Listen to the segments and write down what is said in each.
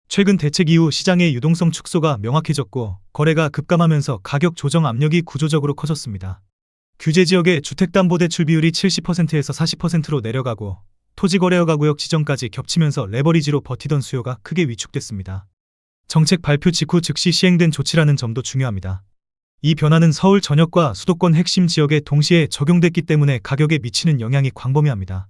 최근 대책 이후 시장의 유동성 축소가 명확해졌고 거래가 급감하면서 가격 조정 압력이 구조적으로 커졌습니다. 규제 지역의 주택담보대출 비율이 70%에서 40%로 내려가고 토지거래허가구역 지정까지 겹치면서 레버리지로 버티던 수요가 크게 위축됐습니다. 정책 발표 직후 즉시 시행된 조치라는 점도 중요합니다. 이 변화는 서울 전역과 수도권 핵심 지역에 동시에 적용됐기 때문에 가격에 미치는 영향이 광범위합니다.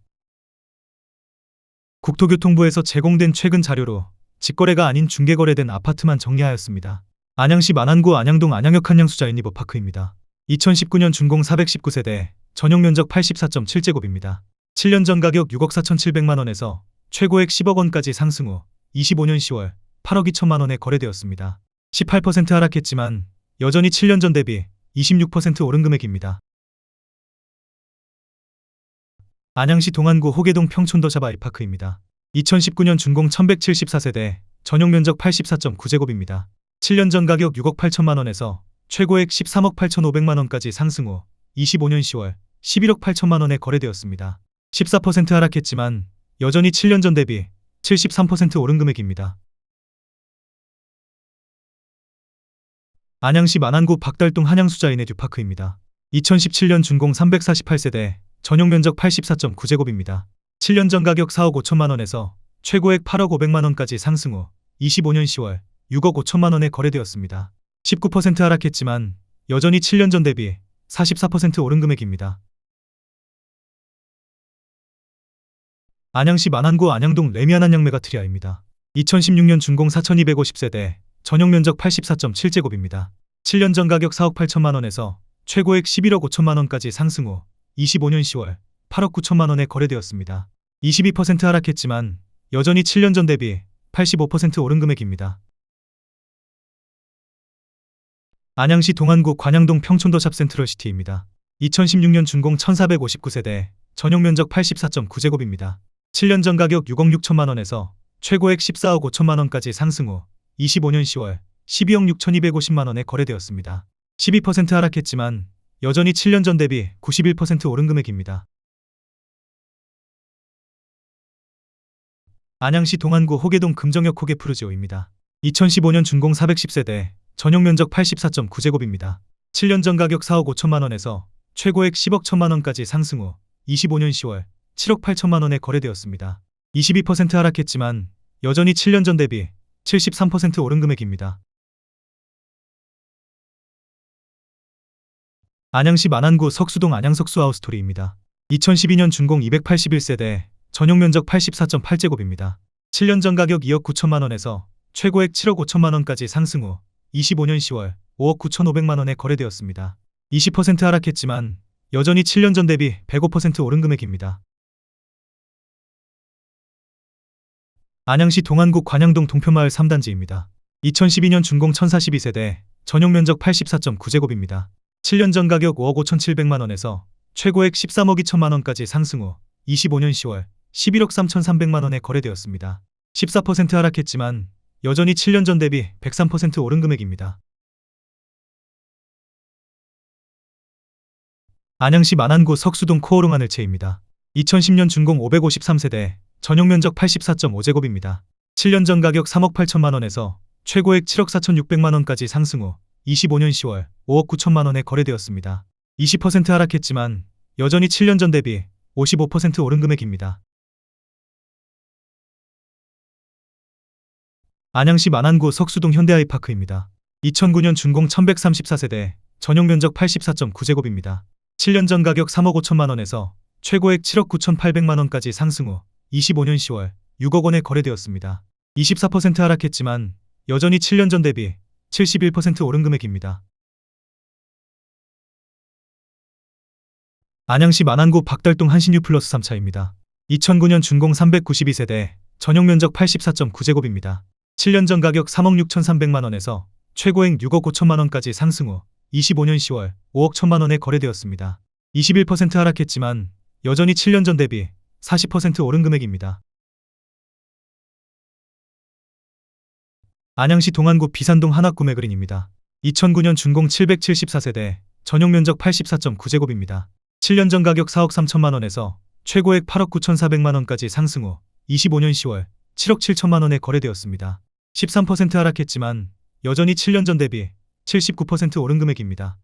국토교통부에서 제공된 최근 자료로 직거래가 아닌 중개거래된 아파트만 정리하였습니다. 안양시 만안구 안양동 안양역 한양수자 유니버파크입니다. 2019년 준공 419세대, 전용 면적 84.7제곱입니다. 7년 전 가격 6억 4,700만 원에서 최고액 10억 원까지 상승 후 25년 10월 8억 2천만 원에 거래되었습니다. 18% 하락했지만 여전히 7년 전 대비 26% 오른 금액입니다. 안양시 동안구 호계동 평촌더샵 아이파크입니다. 2019년 준공 1174세대, 전용 면적 84.9제곱입니다. 7년 전 가격 6억 8천만 원에서 최고액 13억 8,500만 원까지 상승 후 25년 10월 11억 8천만 원에 거래되었습니다. 14% 하락했지만 여전히 7년 전 대비 73% 오른 금액입니다. 안양시 만안구 박달동 한양수자 이네듀파크입니다. 2017년 준공 348세대, 전용 면적 84.9제곱입니다. 7년 전 가격 4억 5천만 원에서 최고액 8억 500만 원까지 상승 후 25년 10월 6억 5천만 원에 거래되었습니다. 19% 하락했지만 여전히 7년 전 대비 44% 오른 금액입니다. 안양시 만안구 안양동 레미안 안양메가트리아입니다. 2016년 준공 4250세대, 전용 면적 84.7제곱입니다. 7년 전 가격 4억 8천만 원에서 최고액 11억 5천만 원까지 상승 후 25년 10월 8억 9천만 원에 거래되었습니다. 22% 하락했지만 여전히 7년 전 대비 85% 오른 금액입니다. 안양시 동안구 관양동 평촌더샵 센트럴시티입니다. 2016년 준공 1459세대, 전용 면적 84.9제곱입니다. 7년 전 가격 6억 6천만 원에서 최고액 14억 5천만 원까지 상승 후 25년 10월 12억 6,250만 원에 거래되었습니다. 12% 하락했지만 여전히 7년 전 대비 91% 오른 금액입니다. 안양시 동안구 호계동 금정역 호계푸르지오입니다. 2015년 준공 410세대, 전용 면적 84.9제곱입니다. 7년 전 가격 4억 5천만 원에서 최고액 10억 1천만 원까지 상승 후 25년 10월 7억 8천만 원에 거래되었습니다. 22% 하락했지만 여전히 7년 전 대비 73% 오른 금액입니다. 안양시 만안구 석수동 안양석수 하우스토리입니다. 2012년 준공 281세대, 전용 면적 84.8제곱입니다. 7년 전 가격 2억 9천만 원에서 최고액 7억 5천만 원까지 상승 후 25년 10월 5억 9,500만 원에 거래되었습니다. 20% 하락했지만 여전히 7년 전 대비 105% 오른 금액입니다. 안양시 동안구 관양동 동편마을 3단지입니다. 2012년 준공 1042세대, 전용 면적 84.9제곱입니다. 7년 전 가격 5억 5,700만 원에서 최고액 13억 2천만 원까지 상승 후 25년 10월 11억 3,300만 원에 거래되었습니다. 14% 하락했지만 여전히 7년 전 대비 103% 오른 금액입니다. 안양시 만안구 석수동 코오롱 하늘채입니다. 2010년 준공 553세대, 전용 면적 84.5제곱입니다. 7년 전 가격 3억 8천만 원에서 최고액 7억 4,600만 원까지 상승 후 25년 10월 5억 9천만 원에 거래되었습니다. 20% 하락했지만 여전히 7년 전 대비 55% 오른 금액입니다. 안양시 만안구 석수동 현대아이파크입니다. 2009년 준공 1134세대, 전용 면적 84.9제곱입니다. 7년 전 가격 3억 5천만 원에서 최고액 7억 9,800만 원까지 상승 후 25년 10월 6억 원에 거래되었습니다. 24% 하락했지만 여전히 7년 전 대비 71% 오른 금액입니다. 안양시 만안구 박달동 한신유 플러스 3차입니다. 2009년 준공 392세대, 전용 면적 84.9제곱입니다. 7년 전 가격 3억 6,300만 원에서 최고액 6억 5천만 원까지 상승 후 25년 10월 5억 1천만 원에 거래되었습니다. 21% 하락했지만 여전히 7년 전 대비 40% 오른 금액입니다. 안양시 동안구 비산동 한학구매그린입니다. 2009년 준공 774세대, 전용 면적 84.9제곱입니다. 7년 전 가격 4억 3천만 원에서 최고액 8억 9,400만 원까지 상승 후 25년 10월 7억 7천만 원에 거래되었습니다. 13% 하락했지만 여전히 7년 전 대비 79% 오른 금액입니다.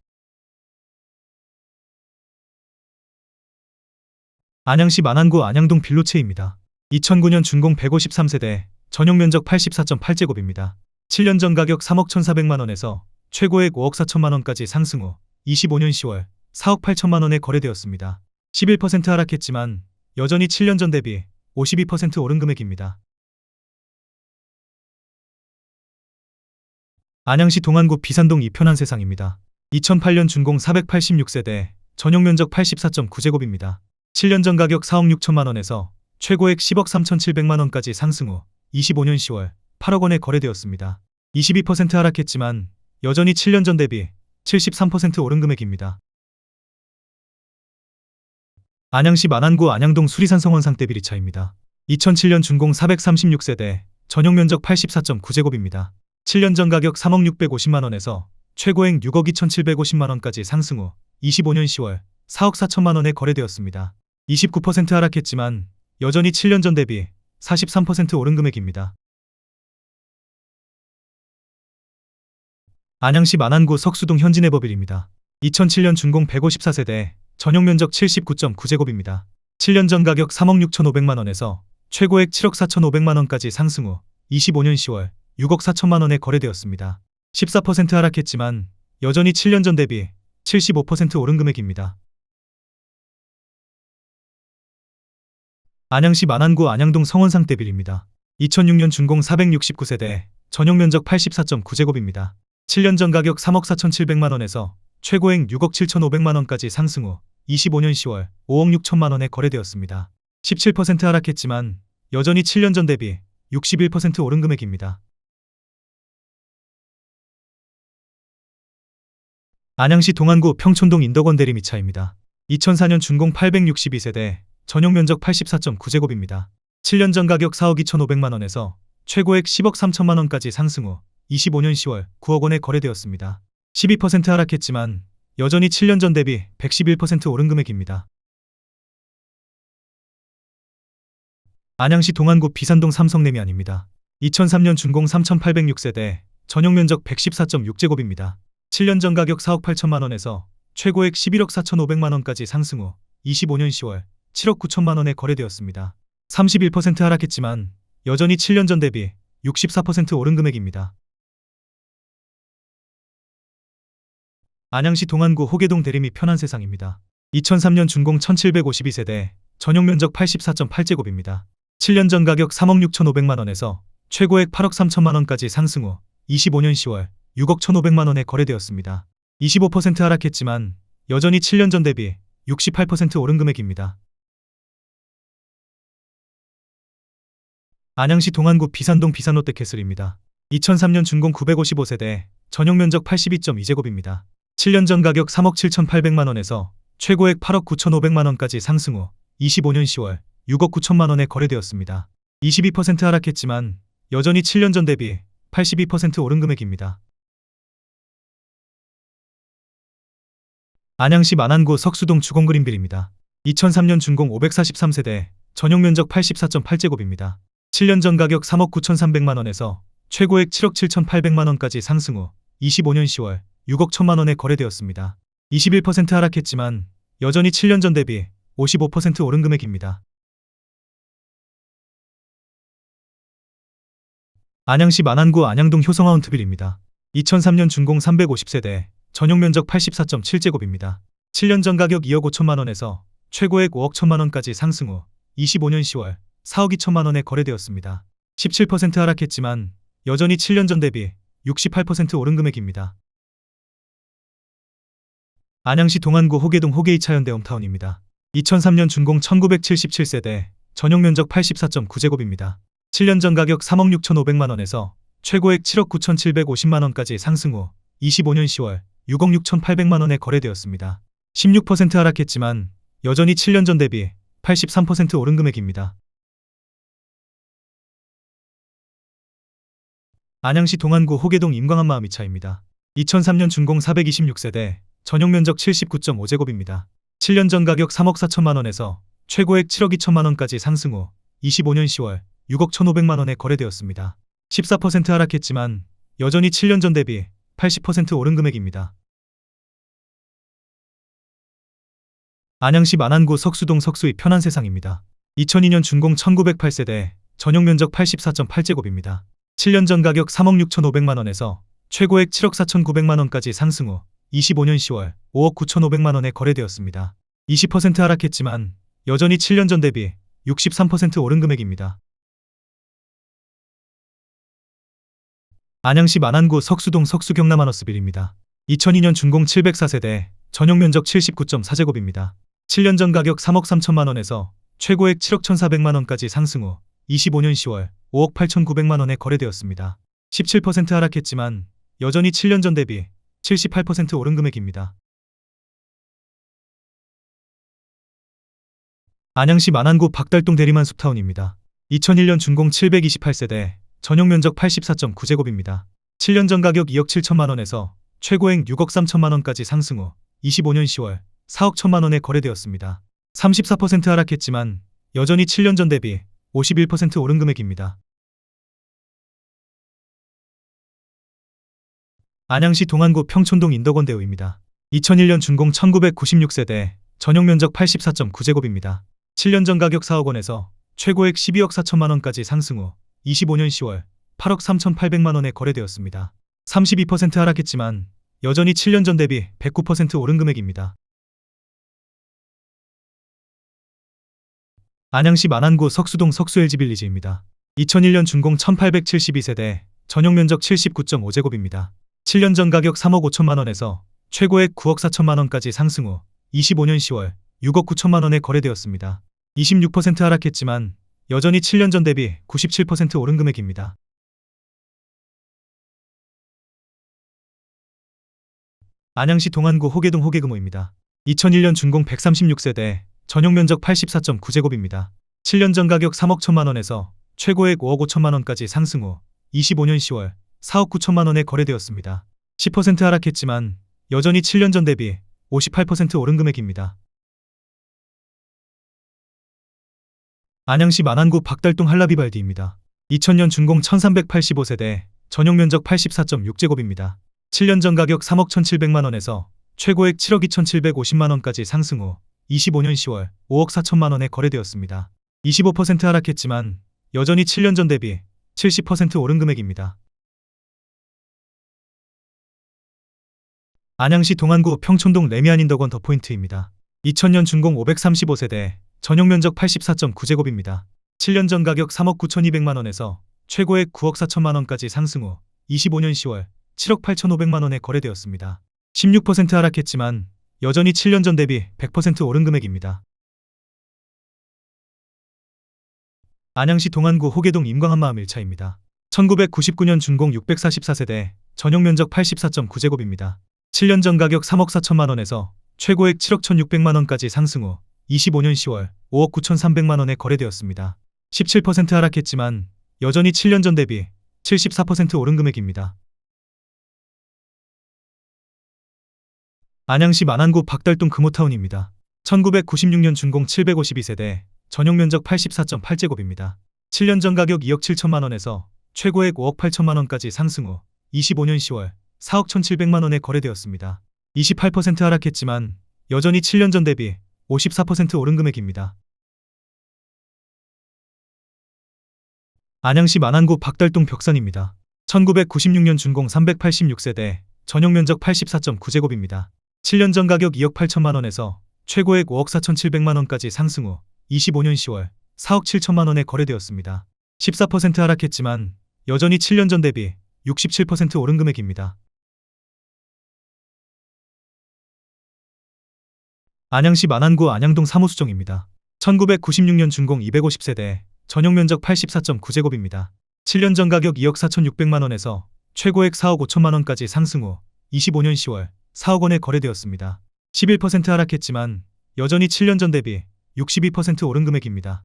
안양시 만안구 안양동 빌로체입니다. 2009년 준공 153세대, 전용 면적 84.8제곱입니다. 7년 전 가격 3억 1,400만 원에서 최고액 5억 4천만 원까지 상승 후 25년 10월 4억 8천만 원에 거래되었습니다. 11% 하락했지만 여전히 7년 전 대비 52% 오른 금액입니다. 안양시 동안구 비산동 이편한 세상입니다. 2008년 준공 486세대, 전용 면적 84.9제곱입니다. 7년 전 가격 4억 6천만 원에서 최고액 10억 3,700만 원까지 상승 후 25년 10월 8억 원에 거래되었습니다. 22% 하락했지만 여전히 7년 전 대비 73% 오른 금액입니다. 안양시 만안구 안양동 수리산 성원 상대 비리차입니다. 2007년 준공 436세대, 전용 면적 84.9제곱입니다. 7년 전 가격 3억 650만 원에서 최고액 6억 2,750만 원까지 상승 후 25년 10월 4억 4천만 원에 거래되었습니다. 29% 하락했지만 여전히 7년 전 대비 43% 오른 금액입니다. 안양시 만안구 석수동 현진해버빌입니다. 2007년 준공 154세대, 전용 면적 79.9제곱입니다. 7년 전 가격 3억 6,500만 원에서 최고액 7억 4,500만 원까지 상승 후 25년 10월 6억 4천만 원에 거래되었습니다. 14% 하락했지만 여전히 7년 전 대비 75% 오른 금액입니다. 안양시 만안구 안양동 성원상대 빌입니다. 2006년 준공 469세대, 전용 면적 84.9제곱입니다. 7년 전 가격 3억 4,700만 원에서 최고액 6억 7,500만 원까지 상승 후 25년 10월 5억 6천만 원에 거래되었습니다. 17% 하락했지만 여전히 7년 전 대비 61% 오른 금액입니다. 안양시 동안구 평촌동 인덕원 대리미차입니다. 2004년 준공 862세대, 전용 면적 84.9제곱입니다. 7년 전 가격 4억 2,500만 원에서 최고액 10억 3천만 원까지 상승 후 25년 10월 9억 원에 거래되었습니다. 12% 하락했지만 여전히 7년 전 대비 111% 오른 금액입니다. 안양시 동안구 비산동 삼성레미안입니다. 2003년 준공 3,806세대, 전용 면적 114.6제곱입니다. 7년 전 가격 4억 8천만 원에서 최고액 11억 4,500만 원까지 상승 후 25년 10월 7억 9천만 원에 거래되었습니다. 31% 하락했지만 여전히 7년 전 대비 64% 오른 금액입니다. 안양시 동안구 호계동 대리미 편한세상입니다. 2003년 준공 1752세대, 전용 면적 84.8제곱입니다. 7년 전 가격 3억 6,500만 원에서 최고액 8억 3천만 원까지 상승 후 25년 10월 6억 1,500만 원에 거래되었습니다. 25% 하락했지만 여전히 7년 전 대비 68% 오른 금액입니다. 안양시 동안구 비산동 비산롯데캐슬입니다. 2003년 준공 955세대, 전용 면적 82.2제곱입니다. 7년 전 가격 3억 7,800만 원에서 최고액 8억 9,500만 원까지 상승 후 25년 10월 6억 9천만 원에 거래되었습니다. 22% 하락했지만 여전히 7년 전 대비 82% 오른 금액입니다. 안양시 만안구 석수동 주공그린빌입니다. 2003년 준공 543세대, 전용 면적 84.8제곱입니다. 7년 전 가격 3억 9,300만 원에서 최고액 7억 7,800만 원까지 상승 후 25년 10월 6억 1천만 원에 거래되었습니다. 21% 하락했지만 여전히 7년 전 대비 55% 오른 금액입니다. 안양시 만안구 안양동 효성하운트빌입니다. 2003년 준공 350세대, 전용 면적 84.7제곱입니다. 7년 전 가격 2억 5천만 원에서 최고액 5억 1천만 원까지 상승 후 25년 10월 4억 2천만 원에 거래되었습니다. 17% 하락했지만 여전히 7년 전 대비 68% 오른 금액입니다. 안양시 동안구 호계동 호계이차현대 홈타운입니다. 2003년 준공 1977세대, 전용 면적 84.9제곱입니다. 7년 전 가격 3억 6,500만 원에서 최고액 7억 9,750만 원까지 상승 후 25년 10월 6억 6,800만 원에 거래되었습니다. 16% 하락했지만 여전히 7년 전 대비 83% 오른 금액입니다. 안양시 동안구 호계동 임광한마음이차입니다. 2003년 준공 426세대, 전용 면적 79.5제곱입니다. 7년 전 가격 3억 4천만 원에서 최고액 7억 2천만 원까지 상승 후 25년 10월 6억 1,500만 원에 거래되었습니다. 14% 하락했지만 여전히 7년 전 대비 80% 오른 금액입니다. 안양시 만안구 석수동 석수의 편한 세상입니다. 2002년 준공 1908세대, 전용 면적 84.8제곱입니다. 7년 전 가격 3억 6,500만원에서 최고액 7억 4,900만원까지 상승 후 25년 10월 5억 9,500만원에 거래되었습니다. 20% 하락했지만 여전히 7년 전 대비 63% 오른 금액입니다. 안양시 만안구 석수동 석수 경남하너스빌입니다. 2002년 준공 704세대, 전용 면적 79.4제곱입니다. 7년 전 가격 3억 3천만원에서 최고액 7억 1,400만원까지 상승 후 25년 10월 5억 8,900만원에 거래되었습니다. 17% 하락했지만 여전히 7년 전 대비 78% 오른 금액입니다. 안양시 만안구 박달동 대리만 숲타운입니다. 2001년 준공 728세대, 전용 면적 84.9제곱입니다. 7년 전 가격 2억 7천만원에서 최고액 6억 3천만원까지 상승 후 25년 10월 4억 1천만원에 거래되었습니다. 34% 하락했지만 여전히 7년 전 대비 51% 오른 금액입니다. 안양시 동안구 평촌동 인덕원대우입니다. 2001년 준공 1996세대, 전용 면적 84.9제곱입니다. 7년 전 가격 4억 원에서 최고액 12억 4천만원까지 상승 후 25년 10월 8억 3,800만원에 거래되었습니다. 32% 하락했지만 여전히 7년 전 대비 109% 오른 금액입니다. 안양시 만안구 석수동 석수 LG빌리지입니다. 2001년 준공 1872세대, 전용 면적 79.5제곱입니다. 7년 전 가격 3억 5천만원에서 최고액 9억 4천만원까지 상승 후 25년 10월 6억 9천만원에 거래되었습니다. 26% 하락했지만 여전히 7년 전 대비 97% 오른 금액입니다. 안양시 동안구 호계동 호계금호입니다. 2001년 준공 136세대, 전용 면적 84.9제곱입니다. 7년 전 가격 3억 1천만원에서 최고액 5억 5천만원까지 상승 후 25년 10월 4억 9천만원에 거래되었습니다. 10% 하락했지만 여전히 7년 전 대비 58% 오른 금액입니다. 안양시 만안구 박달동 한라비발디입니다. 2000년 준공 1385세대, 전용 면적 84.6제곱입니다. 7년 전 가격 3억 1,700만원에서 최고액 7억 2,750만원까지 상승 후 25년 10월 5억 4천만원에 거래되었습니다. 25% 하락했지만 여전히 7년 전 대비 70% 오른 금액입니다. 안양시 동안구 평촌동 레미안인덕원 더포인트입니다. 2000년 준공 535세대, 전용 면적 84.9제곱입니다. 7년 전 가격 3억 9,200만원에서 최고액 9억 4천만원까지 상승 후 25년 10월 7억 8,500만원에 거래되었습니다. 16% 하락했지만 여전히 7년 전 대비 100% 오른 금액입니다. 안양시 동안구 호계동 임광한마을 1차입니다. 1999년 준공 644세대, 전용 면적 84.9제곱입니다. 7년 전 가격 3억 4천만원에서 최고액 7억 1,600만원까지 상승 후 25년 10월 5억 9,300만원에 거래되었습니다. 17% 하락했지만 여전히 7년 전 대비 74% 오른 금액입니다. 안양시 만안구 박달동 금호타운입니다. 1996년 준공 752세대, 전용 면적 84.8제곱입니다. 7년 전 가격 2억 7천만원에서 최고액 5억 8천만원까지 상승 후 25년 10월 4억 1,700만원에 거래되었습니다. 28% 하락했지만 여전히 7년 전 대비 54% 오른 금액입니다. 안양시 만안구 박달동 벽산입니다. 1996년 준공 386세대, 전용 면적 84.9제곱입니다. 7년 전 가격 2억 8천만원에서 최고액 5억 4,700만원까지 상승 후 25년 10월 4억 7천만원에 거래되었습니다. 14% 하락했지만 여전히 7년 전 대비 67% 오른 금액입니다. 안양시 만안구 안양동 사무수정입니다. 1996년 준공 250세대, 전용 면적 84.9제곱입니다. 7년 전 가격 2억 4,600만원에서 최고액 4억 5천만원까지 상승 후 25년 10월 4억 원에 거래되었습니다. 11% 하락했지만 여전히 7년 전 대비 62% 오른 금액입니다.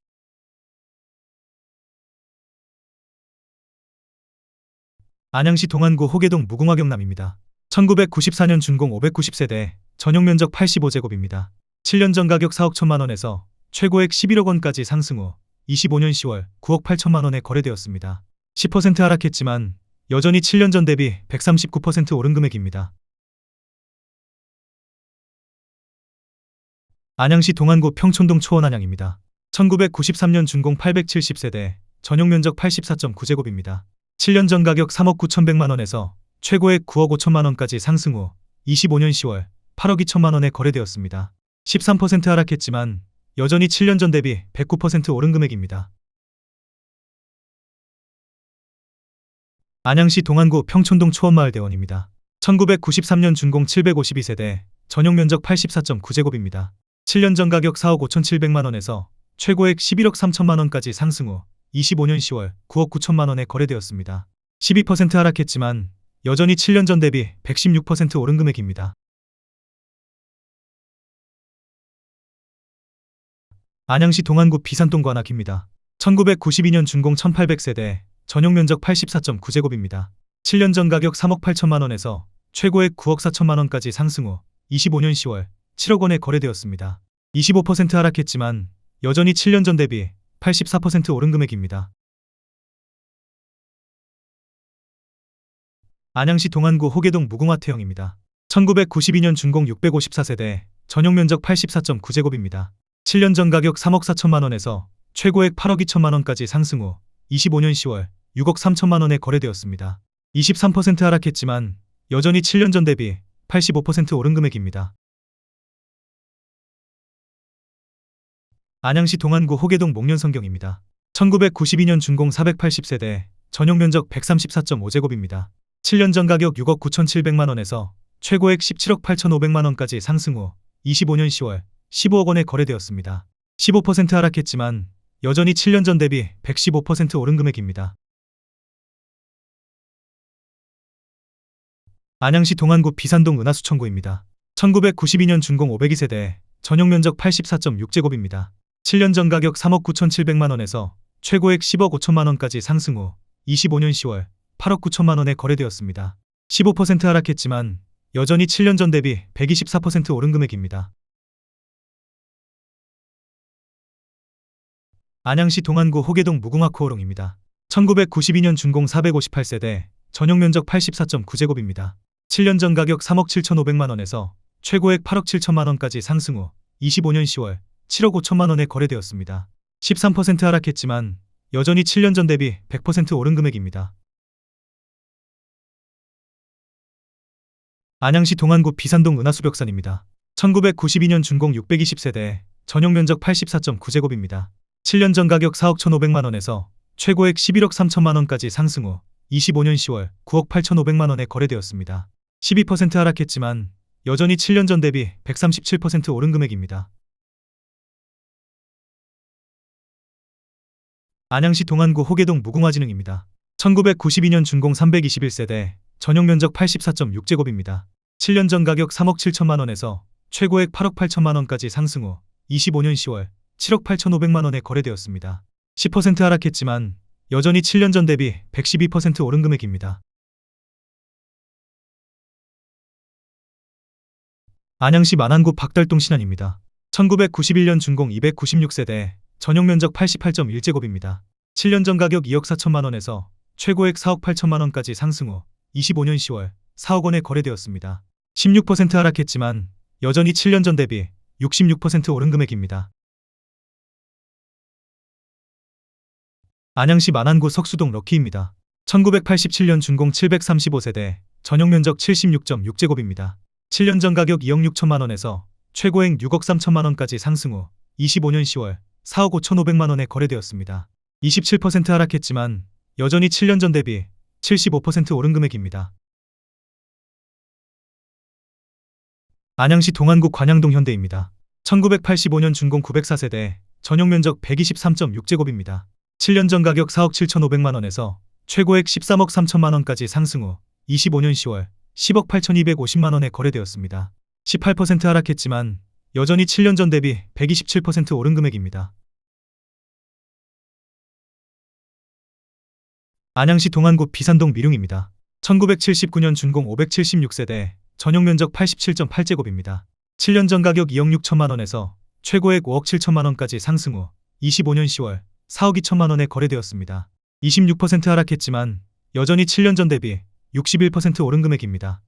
안양시 동안구 호계동 무궁화경남입니다. 1994년 준공 590세대, 전용 면적 85제곱입니다. 7년 전 가격 4억 1천만원에서 최고액 11억 원까지 상승 후 25년 10월 9억 8천만원에 거래되었습니다. 10% 하락했지만 여전히 7년 전 대비 139% 오른 금액입니다. 안양시 동안구 평촌동 초원안양입니다. 1993년 준공 870세대, 전용 면적 84.9제곱입니다. 7년 전 가격 3억 9,100만 원에서 최고액 9억 5천만 원까지 상승 후 25년 10월 8억 2천만 원에 거래되었습니다. 13% 하락했지만 여전히 7년 전 대비 109% 오른 금액입니다. 안양시 동안구 평촌동 초원마을대원입니다. 1993년 준공 752세대, 전용 면적 84.9제곱입니다. 7년 전 가격 4억 5,700만 원에서 최고액 11억 3천만 원까지 상승 후 25년 10월 9억 9천만 원에 거래되었습니다. 12% 하락했지만 여전히 7년 전 대비 116% 오른 금액입니다. 안양시 동안구 비산동 관악입니다. 1992년 준공 1800세대, 전용 면적 84.9제곱입니다. 7년 전 가격 3억 8천만 원에서 최고액 9억 4천만 원까지 상승 후 25년 10월 7억 원에 거래되었습니다. 25% 하락했지만 여전히 7년 전 대비 84% 오른 금액입니다. 안양시 동안구 호계동 무궁화태형입니다. 1992년 준공 654세대, 전용 면적 84.9제곱입니다. 7년 전 가격 3억 4천만 원에서 최고액 8억 2천만 원까지 상승 후 25년 10월 6억 3천만 원에 거래되었습니다. 23% 하락했지만 여전히 7년 전 대비 85% 오른 금액입니다. 안양시 동안구 호계동 목련성경입니다. 1992년 준공 480세대, 전용 면적 134.5제곱입니다. 7년 전 가격 6억 9,700만 원에서 최고액 17억 8,500만 원까지 상승 후 25년 10월 15억 원에 거래되었습니다. 15% 하락했지만 여전히 7년 전 대비 115% 오른 금액입니다. 안양시 동안구 비산동 은하수천구입니다. 1992년 준공 502세대, 전용 면적 84.6제곱입니다. 7년 전 가격 3억 9,700만 원에서 최고액 10억 5천만 원까지 상승 후 25년 10월 8억 9천만 원에 거래되었습니다. 15% 하락했지만 여전히 7년 전 대비 124% 오른 금액입니다. 안양시 동안구 호계동 무궁화 코오롱입니다. 1992년 준공 458세대, 전용 면적 84.9제곱입니다. 7년 전 가격 3억 7,500만 원에서 최고액 8억 7천만 원까지 상승 후 25년 10월 7억 5천만 원에 거래되었습니다. 13% 하락했지만 여전히 7년 전 대비 100% 오른 금액입니다. 안양시 동안구 비산동 은하수벽산입니다. 1992년 준공 620세대, 전용 면적 84.9제곱입니다. 7년 전 가격 4억 1,500만 원에서 최고액 11억 3천만 원까지 상승 후 25년 10월 9억 8,500만 원에 거래되었습니다. 12% 하락했지만 여전히 7년 전 대비 137% 오른 금액입니다. 안양시 동안구 호계동 무궁화진흥입니다. 1992년 준공 321세대, 전용 면적 84.6제곱입니다. 7년 전 가격 3억 7천만 원에서 최고액 8억 8천만 원까지 상승 후 25년 10월 7억 8,500만 원에 거래되었습니다. 10% 하락했지만 여전히 7년 전 대비 112% 오른 금액입니다. 안양시 만안구 박달동 신안입니다. 1991년 준공 296세대, 전용 면적 88.1제곱입니다. 7년 전 가격 2억 4천만 원에서 최고액 4억 8천만 원까지 상승 후 25년 10월 4억 원에 거래되었습니다. 16% 하락했지만 여전히 7년 전 대비 66% 오른 금액입니다. 안양시 만안구 석수동 럭키입니다. 1987년 준공 735세대, 전용 면적 76.6제곱입니다. 7년 전 가격 2억 6천만 원에서 최고액 6억 3천만 원까지 상승 후 25년 10월 4억 5,500만 원에 거래되었습니다. 27% 하락했지만 여전히 7년 전 대비 75% 오른 금액입니다. 안양시 동안구 관양동 현대입니다. 1985년 준공 904세대, 전용 면적 123.6제곱입니다. 7년 전 가격 4억 7,500만 원에서 최고액 13억 3천만 원까지 상승 후 25년 10월 10억 8,250만 원에 거래되었습니다. 18% 하락했지만 여전히 7년 전 대비 127% 오른 금액입니다. 안양시 동안구 비산동 미룡입니다. 1979년 준공 576세대, 전용 면적 87.8제곱입니다. 7년 전 가격 2억 6천만 원에서 최고액 5억 7천만 원까지 상승 후 25년 10월 4억 2천만 원에 거래되었습니다. 26% 하락했지만 여전히 7년 전 대비 61% 오른 금액입니다.